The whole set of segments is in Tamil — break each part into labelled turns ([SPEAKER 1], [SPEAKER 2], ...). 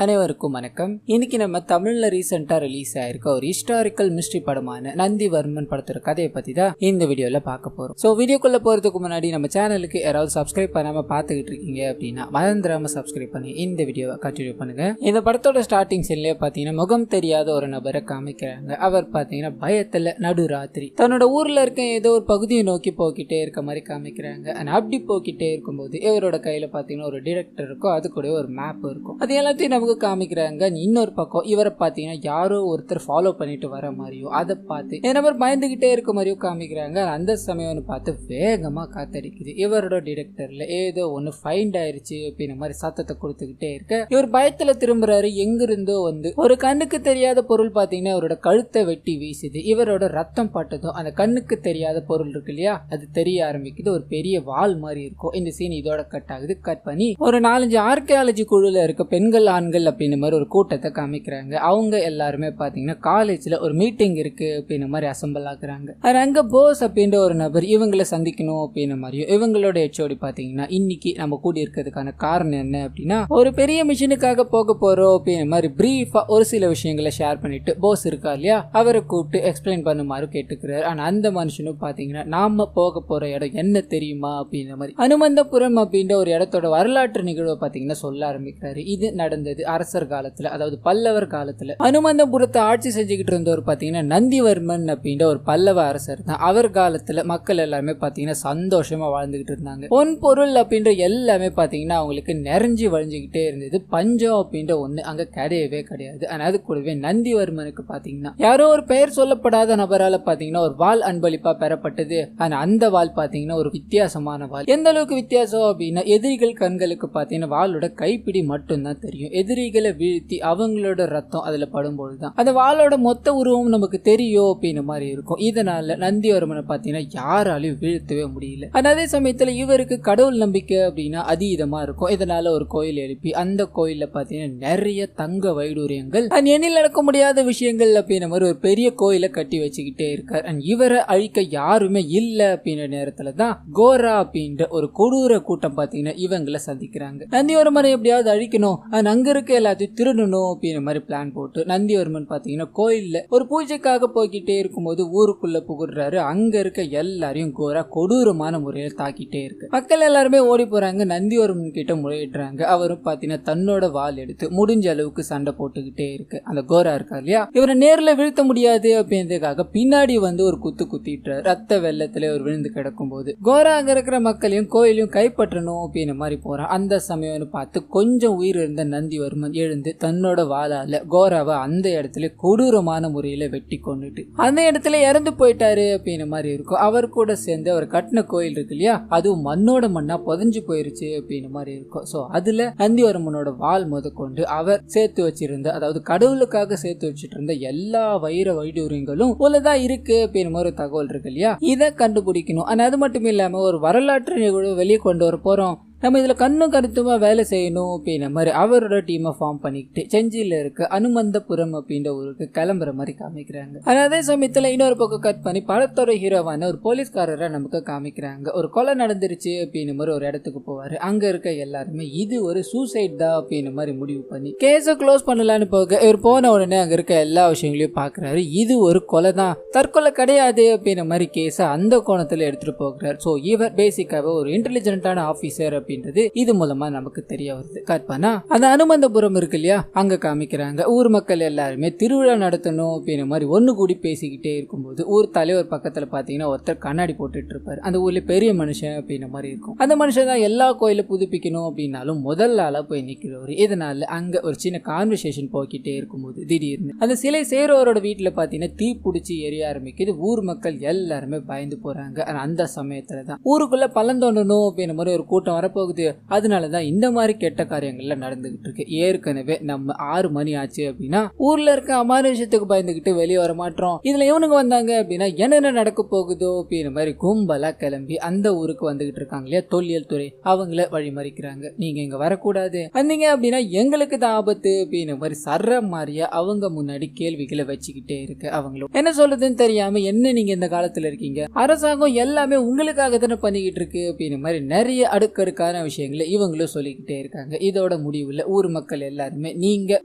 [SPEAKER 1] அனைவருக்கும் வணக்கம். இன்னைக்கு நம்ம தமிழ்ல ரீசெண்டா ரிலீஸ் ஆயிருக்க ஒரு ஹிஸ்டாரிக்கல் மிஸ்ட்ரி படமான நந்திவர்மன் படத்தோட கதையை பத்தி தான் இந்த வீடியோல பார்க்க போறோம். சோ வீடியோக்குள்ள போறதுக்கு முன்னாடி நம்ம சேனலுக்கு யாராவது சப்ஸ்கிரைப் பண்ணாம பாத்துக்கிட்டு இருக்கீங்க அப்படின்னா மறந்துடாம சப்ஸ்கிரைப் பண்ணி இந்த வீடியோவை கண்டினியூ பண்ணுங்க. இந்த படத்தோட ஸ்டார்டிங் சீன்லயே பாத்தீங்கன்னா முகம் தெரியாத ஒரு நபரை காமிக்கிறாங்க. அவர் பாத்தீங்கன்னா பயத்துல நடுராத்திரி தன்னோட ஊர்ல இருக்க ஏதோ ஒரு பகுதியை நோக்கி போக்கிட்டே இருக்க மாதிரி காமிக்கிறாங்க. அப்படி போக்கிட்டே இருக்கும்போது இவரோட கையில பாத்தீங்கன்னா ஒரு டிடெக்டர் இருக்கும், அது கூட ஒரு மேப் இருக்கும். அது எல்லாத்தையும் நமக்கு காமிக்கிறாங்க. இன்னொரு பக்கம் இவரை பாத்தீங்கன்னா யாரோ ஒருத்தர் ஃபாலோ பண்ணிட்டு வர மாதிரியும் அதை பார்த்து நபர் பயந்துகிட்டே இருக்க மாதிரியும் காமிக்கிறாங்க. அந்த சமயம்னு பார்த்து வேகமா காத்தடிக்குது. இவரோட டிடெக்டர்ல ஏதோ ஒண்ணு ஃபைண்ட் ஆயிருச்சு அப்படின்ற மாதிரி சத்தத்தை கொடுத்துக்கிட்டே இருக்க இவர் பயத்துல திரும்புறாரு. எங்கிருந்தோ வந்து ஒரு கண்ணுக்கு தெரியாத பொருள் பாத்தீங்கன்னா அவரோட கழுத்தை வெட்டி வீசுது. இவரோட ரத்தம் பட்டதும் அந்த கண்ணுக்கு தெரியாத பொருள் இருக்கு இல்லையா, அது தெரிய ஆரம்பிக்குது. ஒரு பெரிய வால் மாதிரி இருக்கும். இந்த சீன் இதோட கட் ஆகுது. கட் பண்ணி ஒரு 4-5 ஆர்கியாலஜி குழுல இருக்க பெண்கள் ஆண்கள் அப்படின்னு மாதிரி ஒரு கூட்டத்தை காமிக்கிறாங்க. அவங்க எல்லாருமே பாத்தீங்கன்னா காலேஜ்ல ஒரு மீட்டிங் இருக்கு அப்படின்ற மாதிரி அசம்பிள் ஆகுறாங்க. அங்க போஸ் அப்படின்ற ஒரு நபர் இவங்களை சந்திக்கணும் அப்படின்ற மாதிரியும் இவங்களோட ஹெச்ஓடி பாத்தீங்கன்னா இன்னைக்கு நம்ம கூடி இருக்கிறதுக்கான காரணம் என்ன அப்படின்னா ஒரு பெரிய மிஷினுக்காக போக போறோம் அப்படின்ற மாதிரி பிரீஃபா ஒரு சில விஷயங்களை ஷேர் பண்ணிட்டு போஸ் இருக்கா இல்லையா அவரை கூப்பிட்டு எக்ஸ்பிளைன் பண்ணுமாறு கேட்டுக்கிறாரு. ஆனா அந்த மனுஷனும் பாத்தீங்கன்னா நாம போக போற இடம் என்ன தெரியுமா அப்படின்ற மாதிரி அனுமந்தபுரம் அப்படின்ற ஒரு இடத்தோட வரலாற்று நிகழ்வை பாத்தீங்கன்னா சொல்ல ஆரம்பிக்கிறாரு. இது நடந்தது அரசர் காலத்துல, அதாவது பல்லவர் காலத்துல. அனுமந்தபுரத்தை ஆட்சி செஞ்சுக்கிட்டு இருந்தவர் பாத்தீங்கன்னா நந்திவர்மன் அப்படின்ற ஒரு பல்லவ அரசர் தான். அவர் காலத்துல மக்கள் எல்லாருமே பாத்தீங்கன்னா சந்தோஷமா வாழ்ந்துகிட்டு இருந்தாங்க. பொன் பொருள் அப்படின்ற எல்லாமே பாத்தீங்கன்னா அவங்களுக்கு நிறைஞ்சு வழிஞ்சுக்கிட்டே இருந்தது. பஞ்சம் அப்படின்ற ஒண்ணு அங்க கிடையவே கிடையாது. ஆனா அது கூடவே நந்திவர்மனுக்கு பாத்தீங்கன்னா யாரோ ஒரு பெயர் சொல்லப்படாத நபரால பாத்தீங்கன்னா ஒரு வாள் அன்பளிப்பா பெறப்பட்டது. ஆனா அந்த வாள் பாத்தீங்கன்னா ஒரு வித்தியாசமான வாள். எந்த அளவுக்கு வித்தியாசம் அப்படின்னா எதிரிகள் கண்களுக்கு பாத்தீங்கன்னா வாளோட கைப்பிடி மட்டும் தான் தெரியும். எதிரிகளை வீழ்த்தி அவங்களோட ரத்தம் அதுல படும்பொழுதுதான் அந்த வாளோட மொத்த உருவம் நமக்கு தெரியும் அப்படின்னு மாதிரி இருக்கும். இதனால நந்திவர்மனை பாத்தீங்கன்னா யாராலையும் வீழ்த்தவே முடியல. அதே சமயத்துல இவருக்கு கடவுள் நம்பிக்கை அப்படின்னா அதீதமா இருக்கும். இதனால ஒரு கோயில் எழுப்பி அந்த கோயில்ல பாத்தீங்கன்னா நிறைய தங்க வைடூரியங்கள் எண்ணில் நடக்க முடியாத விஷயங்கள் அப்படின்ற மாதிரி ஒரு பெரிய கோயிலை கட்டி வச்சுக்கிட்டே இருக்கார். இவரை அழிக்க யாருமே இல்ல அப்படின்ற நேரத்துலதான் கோரா அப்படின்ற ஒரு கொடூர கூட்டம் பாத்தீங்கன்னா இவங்களை சந்திக்கிறாங்க. நந்திவர்மனை எப்படியாவது அழிக்கணும், அங்க இருக்க எல்லாத்தையும் திருடணும் அப்படின்ற மாதிரி பிளான் போட்டு நந்திவர்மன் பாத்தீங்கன்னா கோயில்ல ஒரு பூஜைக்காக போய்கிட்டே இருக்கும்போது ஊருக்குள்ள புகுறாரு. அங்க இருக்க எல்லாரையும் கோரா கொடூரமான முறையில தாக்கிட்டே இருக்கு. மக்கள் எல்லாருமே ஓடி போறாங்க. நந்திவர்மன் கிட்ட முறையிடுறாங்க. அவரும் பாத்தீங்கன்னா தன்னோட வாள் எடுத்து முடிஞ்ச அளவுக்கு சண்டை போட்டுக்கிட்டே இருக்கு. அந்த கோரா இருக்கா இல்லையா இவரை நேர்ல வீழ்த்த முடியாது அப்படின்றதுக்காக பின்னாடி வந்து ஒரு குத்து குத்திட்டு ரத்த வெள்ளத்துல ஒரு விழுந்து கிடக்கும் போது கோரா அங்க இருக்கிற மக்களையும் கோயிலையும் கைப்பற்றணும் அப்படின்ற மாதிரி போறான். அந்த சமயம்னு பார்த்து கொஞ்சம் உயிர் இருந்த நந்திவர்மன் எழுந்து தன்னோட வாளால கோராவை அந்த இடத்துல கொடூரமான முறையில வெட்டி கொண்டுட்டு அந்த இடத்துல இறந்து போயிட்டாரு அப்படின்ற மாதிரி இருக்கும். அவர் கூட சேர்ந்து அவர் கட்டின கோயில் இருக்கு இல்லையா அதுவும் மண்ணோட மண்ணா புதஞ்சு போயிருச்சு அப்படின்ற மாதிரி இருக்கும். சோ அதுல நந்திவர்மனோட வாள் முதற்கொண்டு அவர் சேர்த்து வச்சிருந்த, அதாவது கடவுளுக்காக சேர்த்து வச்சிட்டு இருந்த எல்லா வைர வைடூரியங்களும் உள்ளதான் இருக்கு அப்படின்ற மாதிரி தகவல் இருக்கு இல்லையா, இதை கண்டுபிடிக்கணும். ஆனா அது மட்டும் இல்லாம ஒரு வரலாற்று நிகழ்வு வெளியே கொண்டு வர போறோம், நம்ம இதுல கண்ணும் கருத்துமா வேலை செய்யணும் அப்படின்ற மாதிரி அவரோட டீமை ஃபார்ம் பண்ணிக்கிட்டு செஞ்சியில இருக்க அனுமந்தபுரம் அப்படின்ற ஊருக்கு கிளம்புற மாதிரி காமிக்கிறாங்க. அதே சமயத்துல இன்னொரு பக்கம் கட் பண்ணி படத்தோட ஹீரோவான ஒரு போலீஸ்காரரை நமக்கு காமிக்கிறாங்க. ஒரு கொலை நடந்துருச்சு அப்படின்ற மாதிரி ஒரு இடத்துக்கு போவாரு. அங்க இருக்க எல்லாருமே இது ஒரு சூசைட் தான் அப்படின்ற மாதிரி முடிவு பண்ணி கேஸை க்ளோஸ் பண்ணலான்னு போக இவர் போன உடனே அங்க இருக்க எல்லா விஷயங்களையும் பாக்குறாரு. இது ஒரு கொலை தான், தற்கொலை கிடையாது அப்படின்ற மாதிரி கேஸை அந்த கோணத்துல எடுத்துட்டு போகிறார். சோ இவர் பேசிக்காவே ஒரு இன்டெலிஜென்ட்டான ஆபீசர் அப்படின்றது இது மூலமா நமக்கு தெரிய வருது. கட் பண்ணா அந்த அனுமந்தபுரம் இருக்கு இல்லையா அங்க காமிக்கிறாங்க. ஊர் மக்கள் எல்லாருமே திருவிழா நடத்தணும் அப்படின்ற மாதிரி ஒண்ணு கூடி பேசிக்கிட்டே இருக்கும்போது ஊர் தலைவர் பக்கத்துல பாத்தீங்கன்னா ஒருத்தர் கண்ணாடி போட்டுட்டு இருப்பாரு. அந்த ஊர்ல பெரிய மனுஷன் அப்படின்ற மாதிரி இருக்கும். அந்த மனுஷன் தான் எல்லா கோயில புதுப்பிக்கணும் அப்படின்னாலும் முதல் ஆளா போய் நிக்கிறவரு. இதனால அங்க ஒரு சின்ன கான்வர்சேஷன் போய்கிட்டே இருக்கும்போது திடீர்னு அந்த சிலை சேருவரோட வீட்டுல பாத்தீங்கன்னா தீ பிடிச்சி எரிய ஆரம்பிக்குது. ஊர் மக்கள் எல்லாருமே பயந்து போறாங்க. அந்த சமயத்துலதான் ஊருக்குள்ள பள்ளம் தோண்டணும் அப்படின்ற மாதிரி ஒரு கூட்டம் வரப்போ போகுது. அதனாலதான் இந்த மாதிரி கெட்ட காரியங்கள்ல நடந்துகிட்டு இருக்கு. ஏற்கனவே நம்ம 6 மணி ஆச்சு அப்படின்னா ஊர்ல இருக்க அமானுஷத்துக்கு பயந்துகிட்டு வெளியே வர மாட்டோம். இதுல இவனுங்க வந்தாங்க அப்படின்னா என்னென்ன நடக்க போகுதோ அப்படின்ற மாதிரி கும்பலா கிளம்பி அந்த ஊருக்கு வந்துகிட்டு இருக்காங்க இல்லையா தொல்லியல் துறை, அவங்கள வழிமறிக்கிறாங்க. நீங்க இங்க வரக்கூடாது, வந்தீங்க அப்படின்னா எங்களுக்கு தான் ஆபத்து அப்படின்ற மாதிரி சர்ற மாதிரியா அவங்க முன்னாடி கேள்விகளை வச்சுக்கிட்டே இருக்கு. அவங்களும் என்ன சொல்றதுன்னு தெரியாம என்ன நீங்க இந்த காலத்துல இருக்கீங்க, அரசாங்கம் எல்லாமே உங்களுக்காக தானே பண்ணிக்கிட்டு இருக்கு அப்படின்ற மாதிரி நிறைய அடுக்கடுக்கான ஷாக்கிங்கான விஷயங்களை இவங்களும் சொல்லிக்கிட்டே இருக்காங்க. இதோட முடிவுல ஊர் மக்கள் எல்லாருமே நீங்க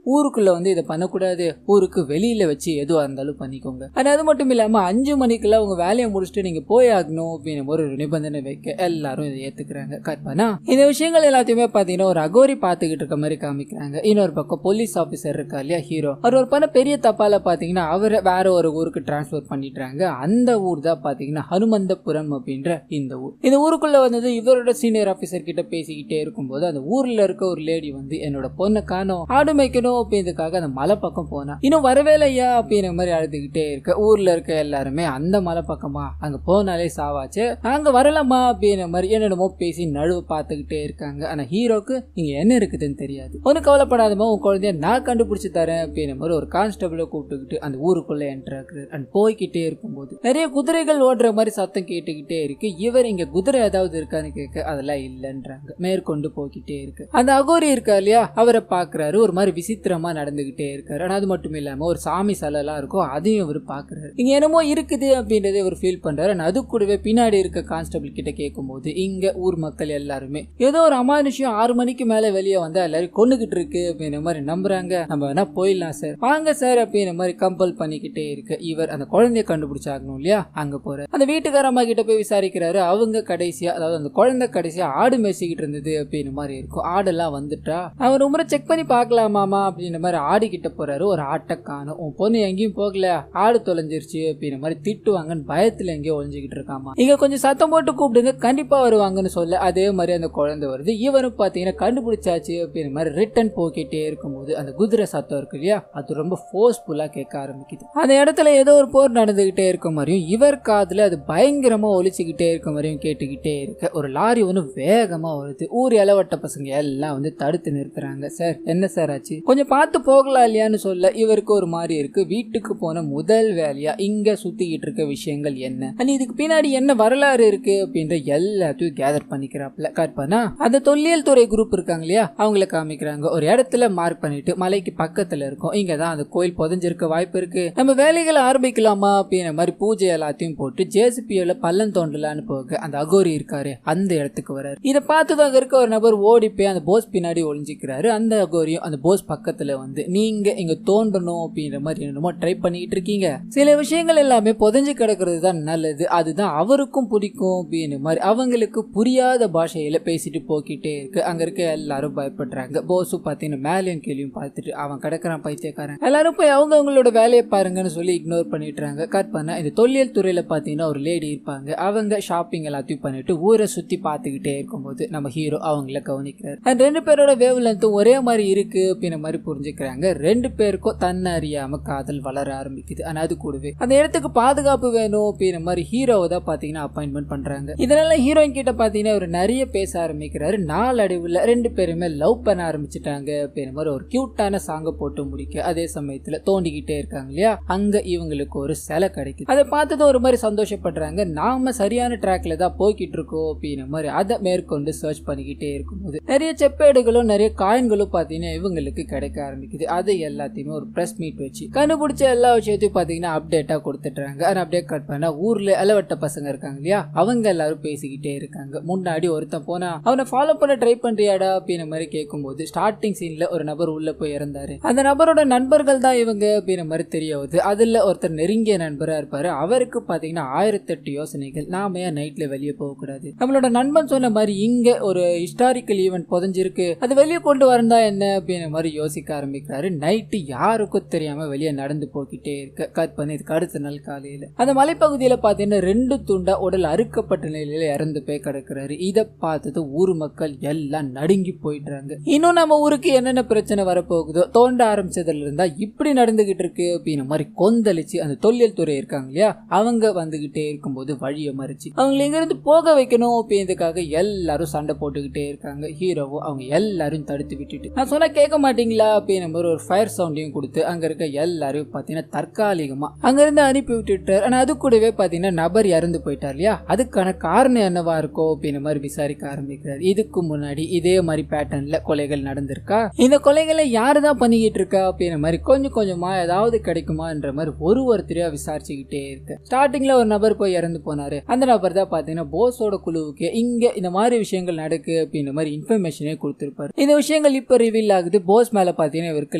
[SPEAKER 1] ஊருக்குள்ள வந்து இதை பண்ணக்கூடாது, ஊருக்கு வெளியில வச்சு எதுவா இருந்தாலும் பண்ணிக்கோங்க, அது மட்டும் இல்லாம 5 மணிக்குள்ள உங்க வேலையை முடிச்சுட்டு நீங்க போய் ஆகணும் அப்படின்னு ஒரு நிபந்தனை வைக்க எல்லாரும் இதை ஏத்துக்கிறாங்க. கற்பனா இந்த விஷயங்கள் எல்லாத்தையுமே பாத்தீங்கன்னா ஒரு அகோரி பாத்துக்கிட்டு இருக்க மாதிரி காமிக்கிறாங்க. இன்னொரு பக்கம் போலீஸ் ஆபீசர் இருக்கா இல்லையா ஹீரோ, அவர் ஒரு பண்ண பெரிய தப்பால பாத்தீங்கன்னா அவரை வேற ஒரு ஊருக்கு டிரான்ஸ்பர் பண்ணிடுறாங்க. அந்த ஊர் தான் பாத்தீங்கன்னா ஹனுமந்தபுரம் அப்படின்ற இந்த ஊர். இந்த ஊருக்குள்ள வந்தது இவரோட சீனியர் ஆபீசர் கிட்ட பேசிக்கிட்டே இருக்கும்போது அந்த ஊர்ல இருக்க ஒரு லேடி வந்து என்னோட பொண்ணை காணோம், ஆடு மேய்க்கணும் அப்படின்றதுக்காக அந்த மலை பக்கம் போனா இன்னும் வரவேலையா அப்படின்ற மாதிரி அழுதுகிட்டே இருக்க ஊர்ல இருக்க எல்லாருமே அந்த மலை பக்கமா அங்க போனாலே சாவாச்சு, நாங்க வரலாமா அப்படின்ற மாதிரி என்னென்னமோ பேசி நழுவ பார்த்துக்கிட்டே இருக்காங்க. ஆனா ஹீரோக்கு இங்க என்ன இருக்குதுன்னு தெரியாது. ஒன்னு கவலைப்படாதமா உன் குழந்தைய நான் கண்டுபிடிச்சு தரேன் அப்படின்ற மாதிரி ஒரு கான்ஸ்டபிளை கூப்பிட்டுக்கிட்டு அந்த ஊருக்குள்ள என்டர் ஆகுறாரு. அண்ட் போய்கிட்டே இருக்கும்போது நிறைய குதிரைகள் ஓடுற மாதிரி சத்தம் கேட்டுக்கிட்டே இருக்கு. இவர் இங்க குதிரை ஏதாவது இருக்கான்னு கேட்க அதெல்லாம் இல்லைன்றாங்க. மேற்கொண்டு போய்கிட்டே இருக்கு. அந்த அகோரி இருக்கா இல்லையா, அவரை பாக்குறாரு. ஒரு மாதிரி விசித்திரமா நடந்துகிட்டே இருக்காரு. ஆனா அது மட்டும் இல்லாம ஒரு சாமி சிலை எல்லாம் இருக்கும், அதையும் அவர் பாக்குறாரு. இங்க என்னமோ இருக்குது அப்படின்றத அவர் ஃபீல் பண்றாரு. அது கூடவே பின்னாடி இருக்க கான்ஸ்டபிள் கிட்ட கேட்கும் போது இங்க ஊர் மக்கள் எல்லாருமே ஏதோ ஒரு அமானுஷம் 6 மணிக்கு மேல வெளியே வந்தா எல்லாரும் கொண்டுகிட்டு இருக்கு அப்படின்ற மாதிரி நம்புறாங்க. நம்ம வேணா போயிடலாம் சார், வாங்க சார் அப்படின்ற மாதிரி கம்பல் பண்ணிக்கிட்டே இருக்கு. இவர் அந்த குழந்தைய கண்டுபிடிச்சாகணும் இல்லையா, அங்க போற அந்த வீட்டுக்காரம்மா கிட்ட போய் விசாரிக்கிறாரு. அவங்க கடைசியா, அதாவது அந்த குழந்தை கடைசியா ஆடு மேய்ச்சிக்கிட்டு இருந்தது அப்படின்ற மாதிரி இருக்கும். ஆடெல்லாம் வந்துட்டா அவர் ரொம்ப செக் பண்ணி பாக்கலாமாமா அப்படின்ற மாதிரி ஆடு கிட்ட போறாரு. ஒரு ஆட்டை காணும். உன் பொண்ணு எங்கேயும் போகல, ஆடு தொலைஞ்சிருச்சு அப்படின்ற மாதிரி திட்டுவாங்கன்னு பயத்துல எங்கேயோ ஒழிஞ்சுக்கிட்டு இருக்காமா. இங்க கொஞ்சம் சத்தம் போட்டு கூப்பிடுங்க, கண்டிப்பா வருவாங்கன்னு சொல்ல அதே மாதிரி அந்த குழந்தை வருது. இவரும் பாத்தீங்கன்னா கண்டுபிடிச்சாச்சு அப்படின்ற மாதிரி ரிட்டன் போக்கிட்டே இருக்கும்போது அந்த குதிரை சத்தம் இருக்கு இல்லையா, அது ரொம்ப ஃபோர்ஸ்ஃபுல்லா கேட்க ஆரம்பிக்குது. அந்த இடத்துல ஏதோ ஒரு போர் நடந்துகிட்டே இருக்க மாதிரியும் இவர் காதுல அது பயங்கரமா ஒலிச்சுக்கிட்டே இருக்க மாதிரியும் கேட்டுக்கிட்டே இருக்க ஒரு லாரி ஒன்று வேகமா வருது. ஊர் இளவட்ட பசங்க எல்லாம் வந்து தடுத்து நிறுத்துறாங்க. சார் என்ன சார் ஆச்சு, கொஞ்சம் பார்த்து போகலாம் இல்லையான்னு சொல்ல இவருக்கு ஒரு மாதிரி இருக்கு. வீட்டுக்கு போன முதல் வேலையா இங்க சுத்திக்கிட்டு இருக்க விஷயங்கள் என்ன, இதுக்கு பின்னாடி என்ன வரலாறு இருக்கு அப்படின்ற எல்லாத்தையும் கேதர் பண்ணிக்கிறாப்ல. கற்பனா அந்த தொல்லியல் துறை குரூப் இருக்காங்க இல்லையா, அவங்களை காமிக்கிறாங்க. ஒரு இடத்துல மார்க் பண்ணிட்டு மலைக்கு பக்கத்துல இருக்கும், இங்கதான் அந்த கோயில் புதைஞ்சிருக்க வாய்ப்பு இருக்கு, நம்ம வேலைகளை ஆரம்பிக்கலாமா அப்படின்ற மாதிரி பூஜை எல்லாத்தையும் போட்டு ஜேசிபியோல பள்ளம் தோண்டலான்னு போக அந்த அகோரி இருக்காரு அந்த இடத்துக்கு வராரு. இதை பார்த்துதான் அங்க இருக்க ஒரு நபர் ஓடி போய் அந்த போஸ் பின்னாடி ஒளிஞ்சிக்கிறாரு. அந்த அகோரியும் அந்த போஸ் பக்கத்துல வந்து நீங்க இங்க தோண்டணும் அப்படின்ற மாதிரி என்னமோ ட்ரை பண்ணிட்டு இருக்கீங்க, சில விஷயங்கள் எல்லாமே புதைஞ்சு கிடக்கிறது தான் நல்லது, அதுதான் அவருக்கும் பிடிக்கும் அப்படின்னு மாதிரி அவங்களுக்கு புரியாத பாஷையில பேசிட்டு போக்கிட்டே இருக்கு. அங்க இருக்க எல்லாரும் பயப்படுறாங்க. போஸு பாத்தீங்கன்னா மேலையும் கீழையும் பார்த்துட்டு அவன் கிடக்குறான் பைத்தியக்காரன், எல்லாரும் போய் அவங்களோட வேலையை பாருங்கன்னு சொல்லி இக்னோர் பண்ணிடுறாங்க. கட் பண்ண இந்த தொல்லியல் துறையில பாத்தீங்கன்னா ஒரு லேடி இருப்பாங்க. அவங்க ஷாப்பிங் எல்லாத்தையும் பண்ணிட்டு ஊரை சுத்தி பார்த்துக்கிட்டே இருக்கும்போது நம்ம ஹீரோ அவங்கள கவனிக்கிறாரு. அந்த 2 பேரோட வேவ் லென்த்தும் ஒரே மாதிரி இருக்கு அப்படின்ற மாதிரி புரிஞ்சுக்கிறாங்க. 2 பேருக்கும் தன்னை அறியாம காதல் வளர ஆரம்பிக்குது. ஆனா அது கூடவே அந்த இடத்துக்கு பாதுகாப்பு வேணும் அப்படின்ற மாதிரி ஹீரோவை தான் பாத்தீங்கன்னா அப்பாயின்மெண்ட் பண்றாங்க. இதனால ஹீரோயின் கிட்ட பாத்தீங்கன்னா ஒரு நிறைய பேச ஆரம்பிக்கிறாரு. நாளடைவுல 2 பேருமே லவ் பண்ண ஆரம்பிச்சுட்டாங்க அப்படின்ற மாதிரி ஒரு கியூட்டான சாங்க போட்டு முடிக்க அதே சமயத்துல தோண்டிக்கிட்டே இருக்காங்க இல்லையா, அங்க இவங்களுக்கு ஒரு சிலை கிடைக்குது. அதை பார்த்தது ஒரு மாதிரி சந்தோஷப்படுறாங்க. நாம சரியான ட்ராக்ல தான் போய்கிட்டு இருக்கோம் அப்படின்ற மாதிரி அதை மேற்கொண்டு சர்ச் பண்ணிக்கிட்டே இருக்கும்போது நிறைய செப்பேடுகளும் நிறைய காயின்களும் பாத்தீங்கன்னா இவங்களுக்கு கிடைக்க ஆரம்பிக்குது. அதை எல்லாத்தையுமே ஒரு பிரஸ் மீட் வச்சு கண்டுபிடிச்ச எல்லா விஷயத்தையும் பாத்தீங்கன்னா அப்டேட்டா கொடுத்துட்றாங்க. அதை அப்படியே கட் பண்ணா ஊர்ல இளவட்ட பசங்க இருக்காங்க இல்லையா, அவங்க எல்லாரும் பேசிக்கிட்டே இருக்காங்க. முன்னாடி ஒருத்தன் போனா அவனை ஃபாலோ பண்ண ட்ரை பண்றியாடா அப்படின்ற மாதிரி கேட்கும்போது ஸ்டார்டிங் சீன்ல ஒரு நபர் உள்ள போய் இறந்தாரு. அந்த நபரோட நண்பர்கள் தான் இவங்க அப்படின்ற மாதிரி தெரிய வருது. அதுல ஒருத்தர் நெருங்கிய நண்பரா இருப்பாரு. அவருக்கு பாத்தீங்கன்னா 1008 யோசனைகள், நாம ஏன் நைட்ல வெளியே போக கூடாது, நம்மளோட நண்பன் சொன்ன மாதிரி இங்க ஒரு ஹிஸ்டாரிக்கல் ஈவென்ட் புதைஞ்சிருக்கு, அது வெளியே கொண்டு வரந்தா என்ன அப்படின்ற மாதிரி யோசிக்க ஆரம்பிக்கிறாரு. நைட்டு யாருக்கும் தெரியாம வெளியே நடந்து போக்கிட்டே இருக்க கட் பண்ணி இதுக்கு அடுத்த நாள் காலையில அந்த மலைப்பகுதியில பாத்தீங்கன்னா 2 துண்டா உடல் அறுக்கப்பட்ட நிலையில இறந்து போய் கிடக்குறாரு. இதை பார்த்தது ஊர் மக்கள் எல்லாம் நடுங்கி போயிடுறாங்க. இன்னும் நம்ம ஊருக்கு என்னென்ன பிரச்சனை வரப்போகுதோ, தோண்ட ஆரம்பிச்சதுல இருந்தா இப்படி நடந்துகிட்டு இருக்கு அப்படின்ற மாதிரி கொந்தளிச்சு அந்த தொல்லியல் துறை இருக்காங்க இல்லையா, அவங்க வந்துகிட்டே இருக்கும்போது வழியை மறிச்சு அவங்க இங்க இருந்து போக வைக்கணும் அப்படின்றதுக்காக எல்லாரும் சண்டை போட்டுக்கிட்டே இருக்காங்க. ஹீரோவும் அவங்க எல்லாரும் தடுத்து விட்டுட்டு நான் சொன்னா கேட்க மாட்டீங்களா அப்படின்ற மாதிரி ஒரு ஃபயர் சவுண்டையும் கொடுத்து அங்க இருக்க எல்லாரும் பாத்தீங்கன்னா தற்காலிகமா அங்க இருந்து அனுப்பி விட்டுட்டார். ஆனா அது கூடவே பாத்தீங்கன்னா நபர் இறந்து போயிட்டார் இல்லையா, அதுக்கான காரணம் என்னவா இருக்கோ அப்படின்ற மாதிரி விசாரிக்க ஆரம்பிக்கிறார். இதுக்கு முன்னாடி இதே மாதிரி பேட்டர்ன்ல கொலைகள் நடந்திருக்கா, இந்த கொலைகளை யாருதான் பண்ணிக்கிட்டு இருக்கா அப்படின்ற மாதிரி கொஞ்சம் கொஞ்சமா ஏதாவது கிடைக்குமான்ற மாதிரி ஒருத்தரையா விசாரிச்சுக்கிட்டே இருக்கு. ஸ்டார்டிங்ல ஒரு நபர் போய் இறந்து போனாரு. அந்த நபர் தான் பாத்தீங்கன்னா போஸோட குழுவுக்கு இங்க இந்த மாதிரி விஷயம் விஷயங்கள் நடக்கு அப்படின்ற மாதிரி இன்ஃபர்மேஷனே கொடுத்திருப்பாரு. இந்த விஷயங்கள் இப்ப ரிவீல் ஆகுது. போஸ் மேல பாத்தீங்கன்னா இவருக்கு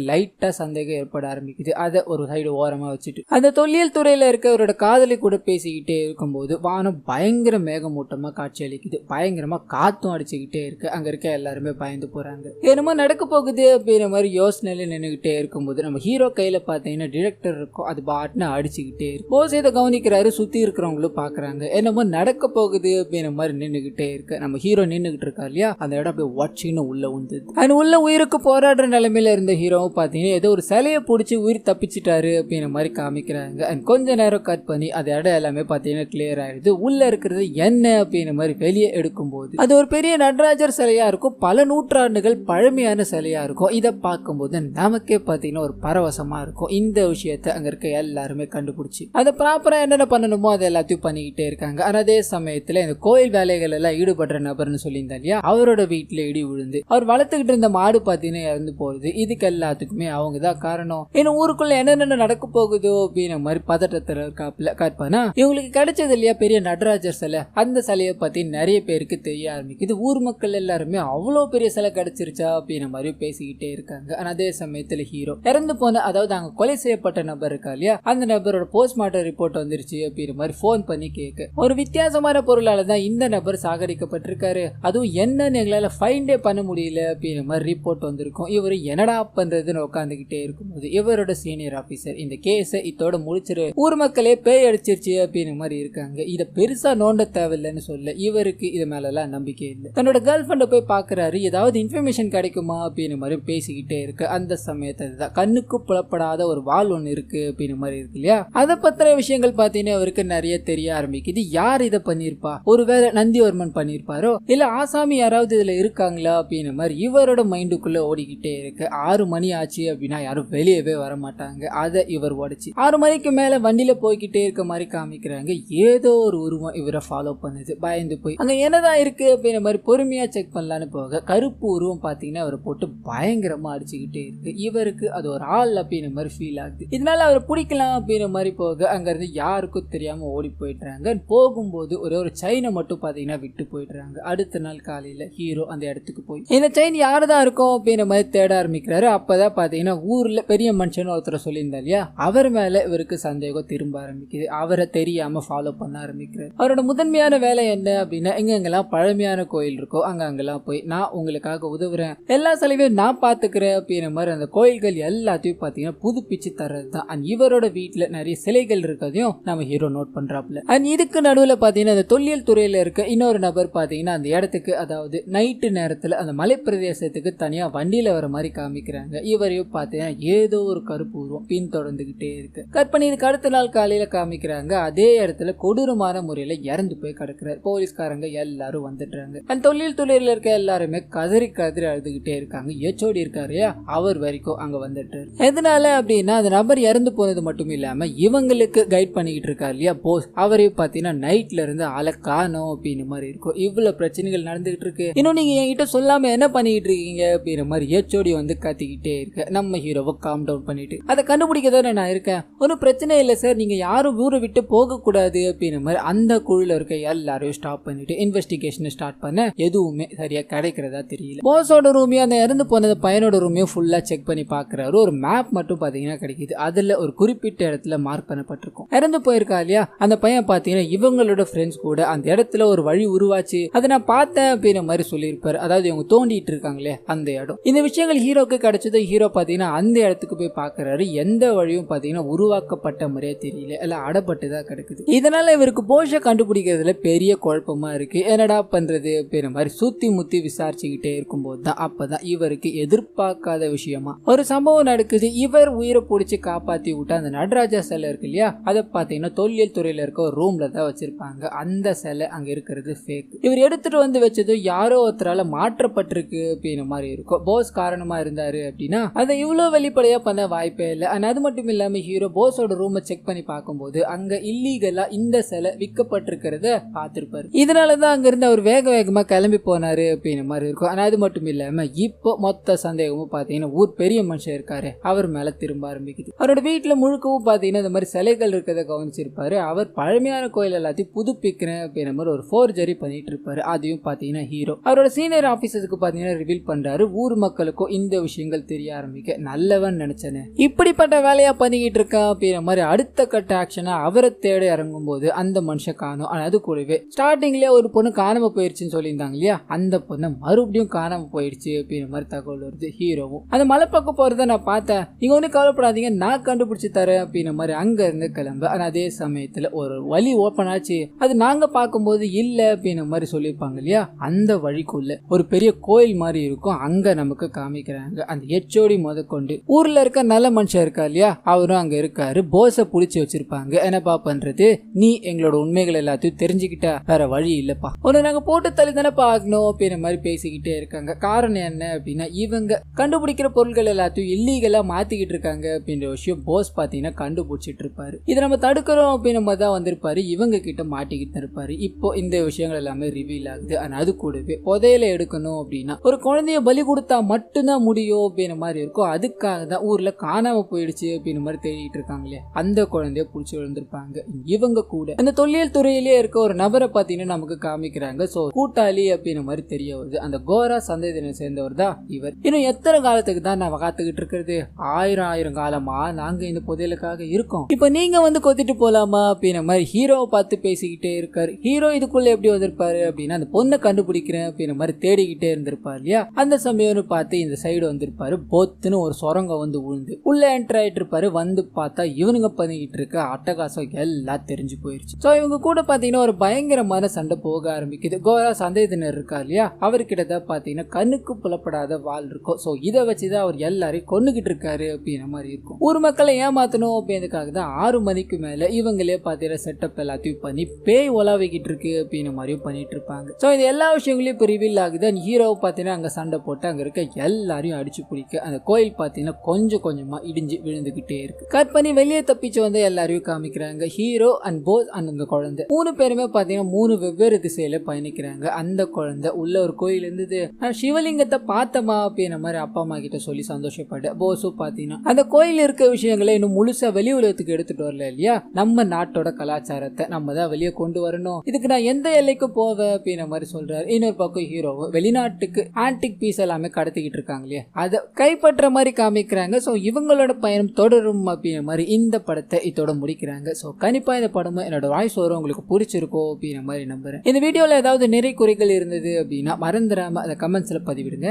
[SPEAKER 1] லைட்டா சந்தேகம் ஏற்பட ஆரம்பிக்குது. அதை ஒரு சைடு ஓரமா வச்சுட்டு அந்த தொல்லியல் துறையில இருக்க அவரோட காதலி கூட பேசிக்கிட்டே இருக்கும்போது வானம் பயங்கர மேகமூட்டமா காட்சி அளிக்குது. பயங்கரமா காத்தும் அடிச்சுக்கிட்டே இருக்கு. அங்க இருக்க எல்லாருமே பயந்து போறாங்க. என்னமோ நடக்க போகுது அப்படின்ற மாதிரி யோசனையில நின்றுகிட்டே இருக்கும்போது நம்ம ஹீரோ கையில பாத்தீங்கன்னா டிரெக்டர் இருக்கும். அது பாட்டுன்னு அடிச்சுக்கிட்டே இருக்கு. போஸ் இதை கவனிக்கிறாரு. சுத்தி இருக்கிறவங்களும் பாக்குறாங்க. என்னமோ நடக்க போகுது அப்படின்ற மாதிரி நின்றுகிட்டே இருக்கு. நம்ம ஹீரோ நின்றுகிட்டு இருக்கா இல்லையா, அந்த இடம் அப்படியே வாட்சின்னு உள்ள வந்தது. அண்ட் உள்ள உயிருக்கு போராடுற நிலைமையில இருந்த ஹீரோவும் பாத்தீங்கன்னா ஏதோ ஒரு சிலையை பிடிச்சி உயிர் தப்பிச்சிட்டாரு அப்படின்ற மாதிரி காமிக்கிறாங்க. அண்ட் கொஞ்ச நேரம் கட் பண்ணி அந்த இடம் எல்லாமே பாத்தீங்கன்னா கிளியர் ஆயிடுது. உள்ள இருக்கிறது என்ன அப்படின்ற மாதிரி வெளியே எடுக்கும்போது அது ஒரு பெரிய நடராஜர் சிலையா இருக்கும். பல நூற்றாண்டுகள் பழமையான சிலையா இருக்கும். இதை பார்க்கும்போது நமக்கே பாத்தீங்கன்னா ஒரு பரவசமா இருக்கும். இந்த விஷயத்தை அங்க இருக்க எல்லாருமே கண்டுபிடிச்சு அதை ப்ராப்பரா என்னென்ன பண்ணணுமோ அதை எல்லாத்தையும் பண்ணிக்கிட்டே இருக்காங்க. அதே சமயத்துல இந்த கோயில் வேலைகள் எல்லாம் ஈடுபடுற நபர்னு சொல்லியிருந்தா இல்லையா, அவரோட வீட்டுல இடி விழுந்து அவர் வளர்த்துக்கிட்டு இருந்த மாடு பாத்தீங்கன்னா இறந்து போகுது. இதுக்கு எல்லாத்துக்குமே அவங்க தான் காரணம். இன்னும் ஊருக்குள்ள என்னென்ன நடக்க போகுதோ அப்படின்ற மாதிரி பதட்டத்துல இருக்காப்புல. கற்பனா இவங்களுக்கு கிடைச்சது இல்லையா பெரிய நடராஜர் சிலை, அந்த சிலையை பத்தி நிறைய பேருக்கு தெரிய ஆரம்பிக்குது. ஊர் மக்கள் எல்லாருமே அவ்வளவு பெரிய சிலை கிடைச்சிருச்சா அப்படின்ற மாதிரி பேசிக்கிட்டே இருக்காங்க. அதே சமயத்துல ஹீரோ இறந்து போன, அதாவது அங்க கொலை செய்யப்பட்ட நபர் இருக்கா இல்லையா, அந்த நபரோட போஸ்ட்மார்ட்டம் ரிப்போர்ட் வந்துருச்சு அப்படின்ற மாதிரி போன் பண்ணி கேட்க, ஒரு வித்தியாசமான பொருளால தான் இந்த நபர் சாகடிக்கப்பட்டிருக்காரு, அதுவும் என்னன்னு எங்களால ஃபைண்டே பண்ண முடியல அப்படின்ற மாதிரி ரிப்போர்ட் வந்திருக்கும். இவரு என்னடா பண்றதுன்னு உட்காந்துக்கிட்டே இருக்கும்போது இவரோட சீனியர் ஆபீசர் இந்த கேஸை இதோட முடிச்சிரு, ஊர் மக்களே பேய் அடிச்சிருச்சு அப்படின்ற மாதிரி இருக்காங்க, இதை பெருசா நோண்ட தேவையில்லைன்னு சொல்ல இவருக்கு இது மேல எல்லாம் நம்பிக்கை இல்லை. தன்னோட கேர்ள் ஃப்ரெண்டை போய் பாக்குறாரு, ஏதாவது இன்ஃபர்மேஷன் கிடைக்குமா அப்படின்ற மாதிரி பேசிக்கிட்டே இருக்கு. அந்த சமயத்தை தான் கண்ணுக்கு புலப்படாத ஒரு வால் ஒன்று இருக்கு அப்படின்ற மாதிரி இருக்கு இல்லையா, அதை பத்திர விஷயங்கள் பார்த்தீங்கன்னா அவருக்கு நிறைய தெரிய ஆரம்பிக்குது. யார் இதை பண்ணிருப்பா, ஒருவேளை நந்திவர்மன் பண்ணிருப்பாரோ இல்ல ஆசாமி யாராவது இதுல இருக்காங்களா அப்படின்ற மாதிரி இவரோட மைண்டுக்குள்ள ஓடிக்கிட்டே இருக்கு. 6 மணி ஆச்சு அப்படின்னா யாரும் வெளியவே வர மாட்டாங்க. அதை இவர் உடைச்சு 6 மணிக்கு மேல வண்டியில போய்கிட்டே இருக்க மாதிரி காமிக்கிறாங்க. ஏதோ ஒரு உருவம் இவரை ஃபாலோ பண்ணுது. பயந்து போய் அங்க என்னதான் இருக்கு அப்படின்ற மாதிரி பொறுமையா செக் பண்ணலான்னு போக கருப்பு உருவம் பாத்தீங்கன்னா அவரை போட்டு பயங்கரமா அடிச்சுக்கிட்டே இருக்கு. இவருக்கு அது ஒரு ஆள் அப்படின்ற மாதிரி ஃபீல் ஆகுது. இதனால அவரை பிடிக்கலாம் அப்படின்ற மாதிரி போக அங்க இருந்து யாருக்கும் தெரியாம ஓடி போயிடுறாங்க. போகும்போது ஒரு செயினை மட்டும் பாத்தீங்கன்னா விட்டு போயிடுறாங்க. அடுத்த நாள் காலையில ஹீரோ அந்த இடத்துக்கு போய் இந்த செயின் யாருதான் இருக்கும் அப்படின்ற மாதிரி தேட ஆரம்பிக்கிறாரு. அப்பதான் பாத்தீங்கன்னா ஊர்ல பெரிய மனுஷன் ஒருத்தர் சொல்லியிருந்தா இல்லையா, அவர் மேல இவருக்கு சந்தேகம் திரும்ப ஆரம்பிக்குது. அவரை தெரியாம ஃபாலோ பண்ண ஆரம்பிக்கிறார். அவரோட முதன்மையான வேலை என்ன அப்படின்னா, எங்கெங்கெல்லாம் பழமையான கோயில் இருக்கோ அங்கெல்லாம் போய் நான் உங்களுக்காக உதவுறேன், எல்லா செலவையும் நான் பாத்துக்கிறேன் அப்படின்ற மாதிரி அந்த கோயில்கள் எல்லாத்தையும் பாத்தீங்கன்னா புதுப்பிச்சு தர்றது தான். அண்ட் இவரோட வீட்டுல நிறைய சிலைகள் இருக்கிறதையும் நம்ம ஹீரோ நோட் பண்றாப்ல. அண்ட் இதுக்கு நடுவுல பாத்தீங்கன்னா அந்த தொல்லியல் துறையில இருக்க இன்னொரு நபர் பாத்தீங்கன்னா அந்த இடத்துக்கு, அதாவது நைட்டு நேரத்துல அந்த மலை பிரதேசத்துக்கு தனியா வண்டியில வர மாதிரி காமிக்கிறாங்க. இவரையும் பாத்தீங்கன்னா ஏதோ ஒரு கருப்பு உருவம் பின் தொடர்ந்துகிட்டே இருக்கு. கற்பனை இதுக்கு அடுத்த நாள் காலையில காமிக்கிறாங்க. அதே இடத்துல கொடூரமான முறையில இறந்து போய் கிடக்குறாரு. போலீஸ்காரங்க எல்லாரும் வந்துடுறாங்க. அந்த தொழில் துறையில இருக்க எல்லாருமே கதறி கதறி அழுதுகிட்டே இருக்காங்க. எச்சோடி இருக்காரு அவர் வரைக்கும் அங்க வந்துட்டு. எதனால அப்படின்னா அந்த நபர் இறந்து போனது மட்டும் இல்லாம இவங்களுக்கு கைட் பண்ணிக்கிட்டு இருக்காரு இல்லையா போஸ், அவரையும் பாத்தீங்கன்னா நைட்ல இருந்து ஆளை காணோம் அப்படின்னு மாதிரி இருக்கும். இவ்வளவு பிரச்சனைகள் நடந்துகிட்டு இருக்கு, இன்னும் நீங்க என்கிட்ட சொல்லாம என்ன பண்ணிக்கிட்டு இருக்கீங்க அப்படின்ற மாதிரி எச்சோடி வந்து கத்திக்கிட்டே இருக்கு. நம்ம ஹீரோவை காம் டவுன் பண்ணிட்டு அதை கண்டுபிடிக்க தானே நான் இருக்கேன், ஒன்னும் பிரச்சனை இல்லை சார், நீங்க யாரும் ஊரை விட்டு போக கூடாது அப்படின்ற மாதிரி அந்த குழுல இருக்க எல்லாரையும் ஸ்டாப் பண்ணிட்டு இன்வெஸ்டிகேஷன் ஸ்டார்ட் பண்ண எதுவுமே சரியா கிடைக்கிறதா தெரியல. போஸோட ரூமையும் அந்த இறந்து போனது பையனோட ரூமையும் ஃபுல்லா செக் பண்ணி பாக்குறாரு. ஒரு மேப் மட்டும் பாத்தீங்கன்னா கிடைக்குது. அதுல ஒரு குறிப்பிட்ட இடத்துல மார்க் பண்ணப்பட்டிருக்கும். இறந்து போயிருக்கா இல்லையா அந்த பையன் பாத்தீங்கன்னா இவங்களோட ஃப்ரெண்ட்ஸ் கூட அந்த இடத்துல ஒரு வழி உருவாச்சு, அதை நான் பார்த்தேன் அப்படின்ற மாதிரி சொல்லியிருப்பாரு. அதாவது இவங்க தோண்டிட்டு இருக்காங்களே அந்த இடம். இந்த விஷயங்கள் ஹீரோக்கு கிடைச்சது. ஹீரோ பாத்தீங்கன்னா அந்த இடத்துக்கு போய் பாக்குறாரு. எந்த வழியும் பாத்தீங்கன்னா உருவாக்கப்பட்ட முறையே தெரியல, எல்லாம் அடப்பட்டுதான் கிடக்குது. இதனால இவருக்கு போஷ கண்டுபிடிக்கிறதுல பெரிய குழப்பமா இருக்கு. என்னடா பண்றது அப்படின்ற மாதிரி சுத்தி முத்தி விசாரிச்சுக்கிட்டே இருக்கும்போது தான் அப்பதான் இவருக்கு எதிர்பார்க்காத விஷயமா ஒரு சம்பவம் நடக்குது. இவர் உயிரை பிடிச்சி காப்பாத்தி விட்டா அந்த நடராஜா சிலை இருக்கு இல்லையா, அதை பாத்தீங்கன்னா தொல்லியல் துறையில இருக்க ஒரு ரூம்ல தான் வச்சிருப்பாங்க. அந்த சிலை அங்க இருக்கிறது ஃபேக். இவர் எடுத்துட்டு வந்து வச்சது யாரோ ஒருத்தரால மாற்றப்பட்டிருக்கு அப்படின்ற மாதிரி இருக்கும். போஸ் காரணமா இருந்தாரு அப்படின்னா அதை இவ்வளவு வெளிப்படையா பண்ண வாய்ப்பே இல்லை. அது மட்டும் இல்லாம ஹீரோ போஸோட ரூமை செக் பண்ணி பார்க்கும்போது அங்க இல்லீகலா இந்த சிலை விற்கப்பட்டிருக்கிறத பார்த்திருப்பாரு. இதனாலதான் அங்க இருந்து அவர் வேக வேகமா கிளம்பி போனாரு அப்படின்ற மாதிரி இருக்கும். அது மட்டும் இல்லாம இப்போ மொத்த சந்தேகமும் பாத்தீங்கன்னா ஊர் பெரிய மனுஷன் இருக்காரு அவர் மேல திரும்ப ஆரம்பிக்குது. அவரோட வீட்டுல முழுக்கவும் பாத்தீங்கன்னா இந்த மாதிரி சிலைகள் இருக்கிறத கவனிச்சிருப்பாரு. அவர் பழமையான கோயில் எல்லாத்தையும் புதுப்பிக்கிறேன் அப்படின்ற மாதிரி ஒரு ஃபோர்ஜரி பண்ணிட்டு இருப்பாரு. அதையும் பாத்தீங்கன்னா ஹீரோ அவரோட சீனியர் ஆபீசருக்கு பாத்தீங்கன்னா ரிவீல் பண்றாரு. ஊர் மக்களுக்கும் இந்த விஷயங்கள் தெரிய ஆரம்பிக்க நல்லவன் நினைச்சேன்னு இப்படிப்பட்ட வேலையா பண்ணிக்கிட்டு இருக்கா அப்படிங்கிற மாதிரி அடுத்த கட்ட ஆக்ஷனா அவரை தேட இறங்கும் போது அந்த மனுஷன் காணும். அது கூடவே ஸ்டார்டிங்லயே ஒரு பொண்ணு காணாம போயிருச்சுன்னு சொல்லியிருந்தாங்க இல்லையா, அந்த பொண்ணு மறுபடியும் காணாம போயிடுச்சு அப்படிங்கிற மாதிரி தகவல் வருது. ஹீரோவும் அந்த மலை பக்கம் போறத நான் பார்த்தேன், நீங்க ஒன்னும் கவலைப்படாதீங்க நான் கண்டுபிடிச்சு தரேன் அப்படிங்கிற மாதிரி அங்க இருந்து கிளம்ப. ஆனா அதே சமயத்துல ஒரு வழி ஓப்பன் ஆச்சு, அது நாங்க பார்க்கும்போது இல்ல அப்படிங்கிற மாதிரி சொல்லியிருப்பாங்க இல்லையா, அந்த வழிக்குள்ள ஒரு பெரிய கோயில் மாதிரி இருக்கும். அங்க நமக்கு காமிக்கிறாங்க அந்த எச்ஓடி முதற்கொண்டு ஊர்ல இருக்க நல்ல மனுஷன் இருக்கா இல்லையா, அவரும் அங்க இருக்காரு. போஸ புடிச்சு வச்சிருப்பாங்க. என்னப்பா பண்றது, நீ எங்களோட உண்மைகள் எல்லாத்தையும் தெரிஞ்சுக்கிட்டா வேற வழி இல்லப்பா, ஒன்னு நாங்க போட்டு தள்ளி தானே பாக்கணும் அப்படிங்கிற மாதிரி பேசிக்கிட்டே இருக்காங்க. காரணம் என்ன அப்படின்னா இவங்க கண்டுபிடிக்கிற பொருட்கள் எல்லாத்தையும் இல்லீகலா மாத்திக்கிட்டு இருக்காங்க அப்படின்ற விஷயம் போஸ் பாத்தீங்கன்னா கண்டுபிடிச்சிட்டு இருப்பாரு. இதை நம்ம தடுக்கிறோம் அப்படின்ற மாதிரி தான் வந்திருப்பாரு. இவங்க கிட்ட மாட்டிக்கிட்டு இருப்பாரு. இப்போ இந்த விஷயங்கள் எல்லாமே ரிவீல் ஆகுது. ஆனா அது கூடவே புதையல எடுக்கணும் அப்படின்னா ஒரு குழந்தைய பலி கொடுத்தா மட்டும்தான் முடியும் அப்படின்ற மாதிரி இருக்கும். அதுக்காக தான் ஊர்ல காணாம போயிடுச்சு அப்படின்ற மாதிரி தேடிட்டு இருக்காங்களே, அந்த குழந்தைய புடிச்சு விழுந்திருப்பாங்க. இவங்க கூட அந்த தொல்லியல் துறையிலேயே இருக்க ஒரு நபரை பாத்தீங்கன்னா நமக்கு காமிக்கிறாங்க. சோ கூட்டாளி அப்படின்ற மாதிரி தெரிய வருது. அந்த கோரா சந்ததியினை சேர்ந்தவர் தான் இவர். இன்னும் எத்தனை காலத்துக்கு தான் நான் காத்துக்கிட்டு இருக்கிறது, ஆயிரம் காலமா நாங்க இந்த புதையலுக்காக இருக்கோம், இப்ப நீங்க வந்து கொத்திட்டு போலாமா அப்படின்ற மாதிரி ஹீரோவை பார்த்து பேசிக்கிட்டே இருக்காரு. ஹீரோ இதுக்குள்ள எப்படி வந்திருப்பாரு அப்படின்னா அந்த பொண்ணை கண்டுபிடிக்கிறேன் அப்படின்ற மாதிரி தேடிக்கிட்டே இருந்திருப்பாரு இல்லையா, அந்த சமயம் பார்த்து இந்த சைடு வந்திருப்பாரு. போத்துன்னு ஒரு சொரங்க வந்து விழுந்து உள்ள என்டர் ஆயிட்டு இருப்பாரு. வந்து பார்த்தா இவனுங்க பண்ணிக்கிட்டு இருக்க அட்டகாசம் எல்லாம் தெரிஞ்சு போயிருச்சு. சோ இவங்க கூட பாத்தீங்கன்னா ஒரு பயங்கரமான சண்டை போக ஆரம்பிக்குது. கோரா சந்தேகத்தினர் இருக்கா இல்லையா, அவர்கிட்ட தான் பாத்தீங்கன்னா கண்ணுக்கு புலப்படாத வாள் இருக்கும். சோ இதை வச்சுதான் அவர் எல்லாரையும் கொன்னுகிட்டு இருக்காரு அப்படின்ற மாதிரி இருக்கும். ஊர் மக்களை ஏமாத்தணும் அப்படின்றதுக்காக தான் 6 மணிக்கு மேல இவங்களே பாத்தீங்கன்னா செட்டப் எல்லாத்தையும் பண்ணி பேய் உலாவிக்கிட்டு இருக்கு அப்படின்ற மாதிரியும் பண்ணிட்டு இருப்பாங்க. சோ இது எல்லா விஷயங்களையும் இப்போ ரிவீல் ஆகுது. ஹீரோவை பாத்தீங்கன்னா அங்க சண்டை போட்டு அங்க இருக்க எல்லாரையும் அடிச்சு பிடிக்க அந்த கோயில் பாத்தீங்கன்னா கொஞ்சம் கொஞ்சமா இடிஞ்சு விழுந்துகிட்டே இருக்கு. கட் பண்ணி வெளியே தப்பிச்சு வந்து எல்லாரையும் காமிக்கிறாங்க. ஹீரோ அண்ட் போஸ் அண்ட் அந்த குழந்தை 3 பேருமே பாத்தீங்கன்னா 3 வெவ்வேறு திசையில பயணிக்கிறாங்க. அந்த குழந்தை உள்ள ஒரு கோயில் இருந்தது, சிவலிங்கத்தை பார்த்தமா அப்படின்ற மாதிரி அப்பா அம்மா கிட்ட சொல்லி சந்தோஷப்பட்டு போஸும் பாத்தீங்கன்னா அந்த கோயில் இருக்க விஷயங்களை இன்னும் முழுசா வெளி உலகத்துக்கு எடுத்துட்டு வரல இல்லையா, நம்ம நாட்டோட கலாச்சாரத்தை நம்ம தான் வெளியே கொண்டு வரணும், இதுக்கு நான் எந்த எல்லைக்கு போவேன் அப்படின்ற மாதிரி சொல்றாரு. இன்னொரு பக்கம் ஹீரோவும் வெளிநாட்டுக்கு ஆன்டிக் பீஸ் எல்லாமே கடத்திக்கிட்டு இருக்காங்க இல்லையா, அதை கைப்பற்ற மாதிரி காமிக்கிறாங்க. சோ இவங்களோட பயணம் தொடரும் அப்படின்ற மாதிரி இந்த படத்தை இதோட முடிக்கிறாங்க. சோ கண்டிப்பா இந்த படமும் என்னோட வாய்ஸ் வரும் உங்களுக்கு பிடிச்சிருக்கோ அப்படின்ற மாதிரி நம்புறேன். இந்த வீடியோல ஏதாவது நிறை குறைகள் இருந்தது அப்படின்னா மறந்துடாம அதை கமெண்ட்ஸ்ல பதிவிடுங்க.